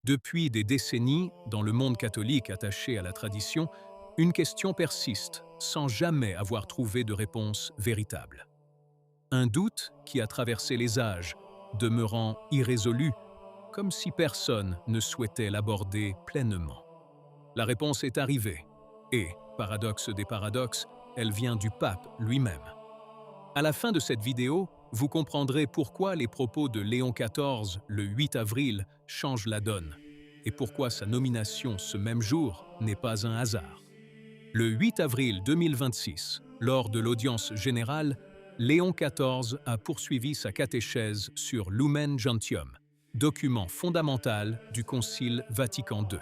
Depuis des décennies, dans le monde catholique attaché à la tradition, une question persiste, sans jamais avoir trouvé de réponse véritable. Un doute qui a traversé les âges, demeurant irrésolu, comme si personne ne souhaitait l'aborder pleinement. La réponse est arrivée, et, paradoxe des paradoxes, elle vient du pape lui-même. À la fin de cette vidéo, vous comprendrez pourquoi les propos de Léon XIV le 8 avril changent la donne, et pourquoi sa nomination ce même jour n'est pas un hasard. Le 8 avril 2026, lors de l'audience générale, Léon XIV a poursuivi sa catéchèse sur Lumen Gentium, document fondamental du Concile Vatican II.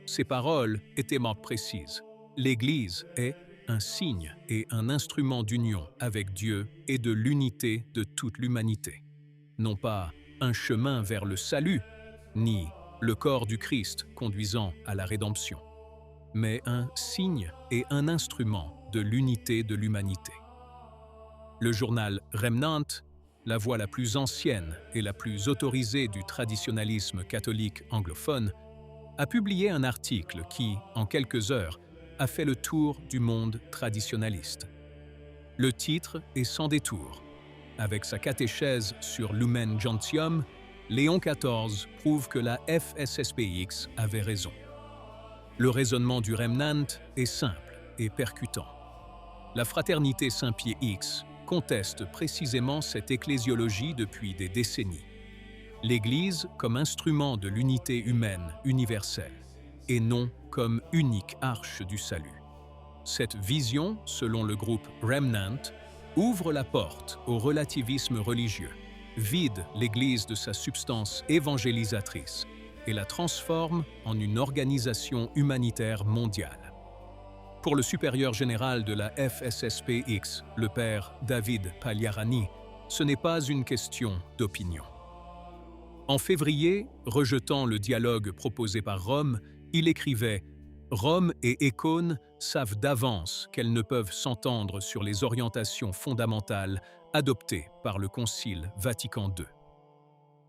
Ses paroles étaient précises. L'Église est un signe et un instrument d'union avec Dieu et de l'unité de toute l'humanité. Non pas un chemin vers le salut, ni le corps du Christ conduisant à la rédemption, mais un signe et un instrument de l'unité de l'humanité. Le journal Remnant, la voix la plus ancienne et la plus autorisée du traditionnalisme catholique anglophone, a publié un article qui, en quelques heures, a fait le tour du monde traditionnaliste. Le titre est sans détour. Avec sa catéchèse sur Lumen Gentium, Léon XIV prouve que la FSSPX avait raison. Le raisonnement du Remnant est simple et percutant. La fraternité Saint-Pied X conteste précisément cette ecclésiologie depuis des décennies. L'Église comme instrument de l'unité humaine universelle, et non comme unique arche du salut. Cette vision, selon le groupe Remnant, ouvre la porte au relativisme religieux, vide l'Église de sa substance évangélisatrice et la transforme en une organisation humanitaire mondiale. Pour le supérieur général de la FSSPX, le père David Pagliarani, ce n'est pas une question d'opinion. En février, rejetant le dialogue proposé par Rome, il écrivait « Rome et Écône savent d'avance qu'elles ne peuvent s'entendre sur les orientations fondamentales adoptées par le Concile Vatican II.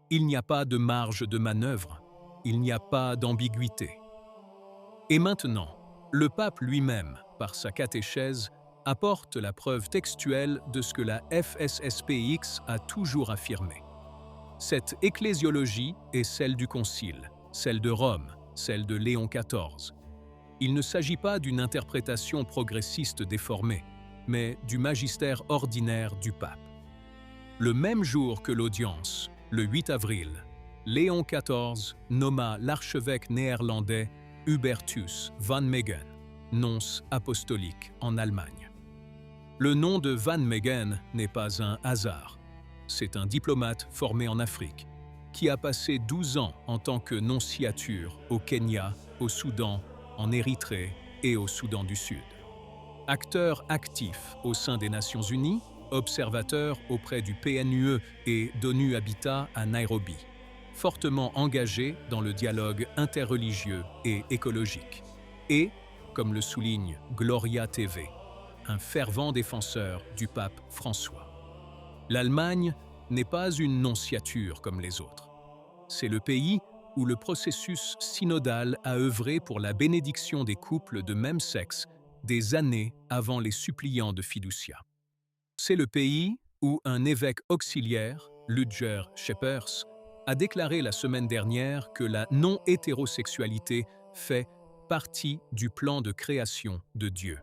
Il n'y a pas de marge de manœuvre, il n'y a pas d'ambiguïté. » Et maintenant, le pape lui-même, par sa catéchèse, apporte la preuve textuelle de ce que la FSSPX a toujours affirmé. Cette ecclésiologie est celle du Concile, celle de Rome, celle de Léon XIV. Il ne s'agit pas d'une interprétation progressiste déformée, mais du magistère ordinaire du pape. Le même jour que l'audience, le 8 avril, Léon XIV nomma l'archevêque néerlandais Hubertus van Megen, nonce apostolique en Allemagne. Le nom de Van Megen n'est pas un hasard. C'est un diplomate formé en Afrique, qui a passé 12 ans en tant que nonciature au Kenya, au Soudan, en Érythrée et au Soudan du Sud. Acteur actif au sein des Nations Unies, observateur auprès du PNUE et d'ONU Habitat à Nairobi, fortement engagé dans le dialogue interreligieux et écologique, et, comme le souligne Gloria TV, un fervent défenseur du pape François. L'Allemagne n'est pas une nonciature comme les autres. C'est le pays où le processus synodal a œuvré pour la bénédiction des couples de même sexe des années avant les suppliants de Fiducia. C'est le pays où un évêque auxiliaire, Ludger Scheppers, a déclaré la semaine dernière que la non-hétérosexualité fait partie du plan de création de Dieu.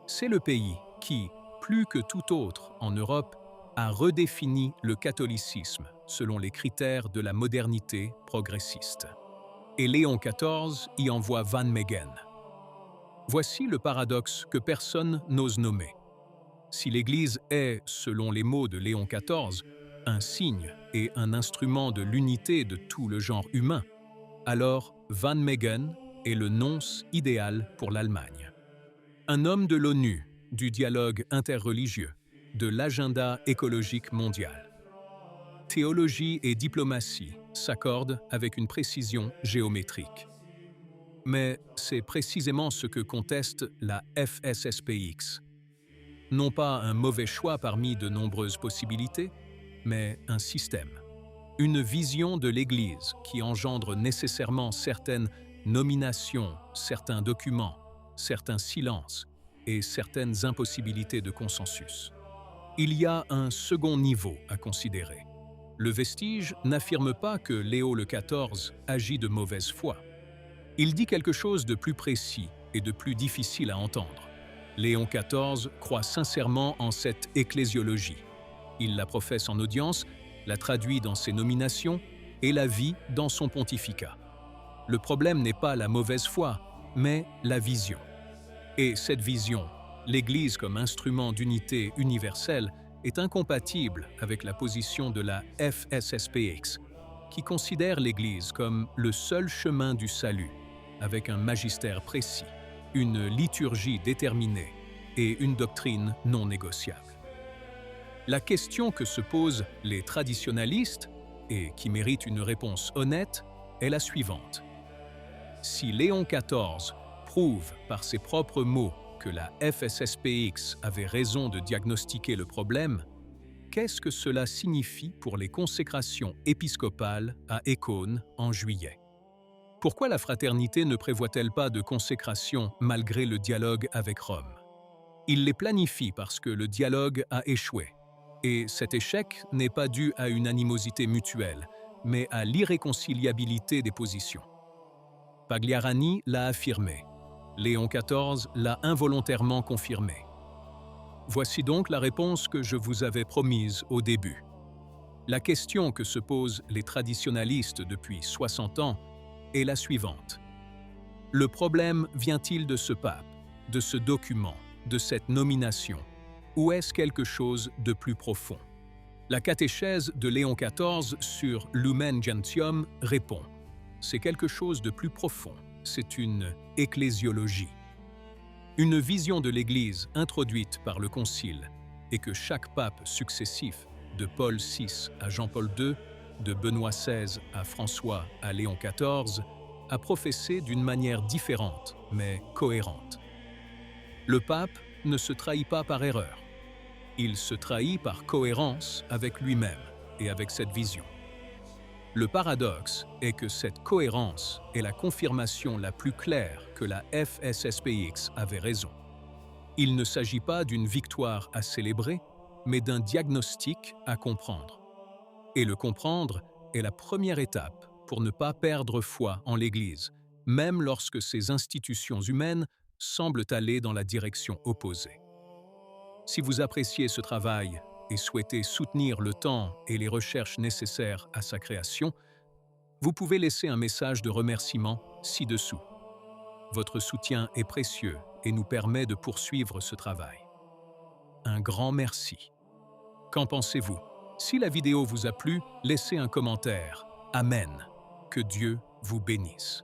C'est le pays qui, plus que tout autre en Europe, a redéfini le catholicisme selon les critères de la modernité progressiste. Et Léon XIV y envoie Van Megen. Voici le paradoxe que personne n'ose nommer. Si l'Église est, selon les mots de Léon XIV, un signe et un instrument de l'unité de tout le genre humain, alors Van Megen est le nonce idéal pour l'Allemagne. Un homme de l'ONU, du dialogue interreligieux, de l'agenda écologique mondial. Théologie et diplomatie s'accordent avec une précision géométrique. Mais c'est précisément ce que conteste la FSSPX. Non pas un mauvais choix parmi de nombreuses possibilités, mais un système. Une vision de l'Église qui engendre nécessairement certaines nominations, certains documents, certains silences et certaines impossibilités de consensus. Il y a un second niveau à considérer. Le vestige n'affirme pas que Léo XIV agit de mauvaise foi. Il dit quelque chose de plus précis et de plus difficile à entendre. Léon XIV croit sincèrement en cette ecclésiologie. Il la professe en audience, la traduit dans ses nominations et la vit dans son pontificat. Le problème n'est pas la mauvaise foi, mais la vision. Et cette vision, l'Église comme instrument d'unité universelle, est incompatible avec la position de la FSSPX, qui considère l'Église comme le seul chemin du salut, avec un magistère précis, une liturgie déterminée et une doctrine non négociable. La question que se posent les traditionalistes, et qui mérite une réponse honnête, est la suivante. Si Léon XIV prouve par ses propres mots que la FSSPX avait raison de diagnostiquer le problème, qu'est-ce que cela signifie pour les consécrations épiscopales à Écône en juillet? Pourquoi la fraternité ne prévoit-elle pas de consécration malgré le dialogue avec Rome? Il les planifie parce que le dialogue a échoué. Et cet échec n'est pas dû à une animosité mutuelle, mais à l'irréconciliabilité des positions. Pagliarani l'a affirmé. Léon XIV l'a involontairement confirmé. Voici donc la réponse que je vous avais promise au début. La question que se posent les traditionalistes depuis 60 ans est la suivante. Le problème vient-il de ce pape, de ce document, de cette nomination, ou est-ce quelque chose de plus profond? La catéchèse de Léon XIV sur Lumen Gentium répond. C'est quelque chose de plus profond, c'est une ecclésiologie. Une vision de l'Église introduite par le Concile et que chaque pape successif, de Paul VI à Jean-Paul II, de Benoît XVI à François à Léon XIV, a professé d'une manière différente, mais cohérente. Le pape ne se trahit pas par erreur. Il se trahit par cohérence avec lui-même et avec cette vision. Le paradoxe est que cette cohérence est la confirmation la plus claire que la FSSPX avait raison. Il ne s'agit pas d'une victoire à célébrer, mais d'un diagnostic à comprendre. Et le comprendre est la première étape pour ne pas perdre foi en l'Église, même lorsque ces institutions humaines semblent aller dans la direction opposée. Si vous appréciez ce travail et souhaitez soutenir le temps et les recherches nécessaires à sa création, vous pouvez laisser un message de remerciement ci-dessous. Votre soutien est précieux et nous permet de poursuivre ce travail. Un grand merci. Qu'en pensez-vous? Si la vidéo vous a plu, laissez un commentaire. Amen. Que Dieu vous bénisse.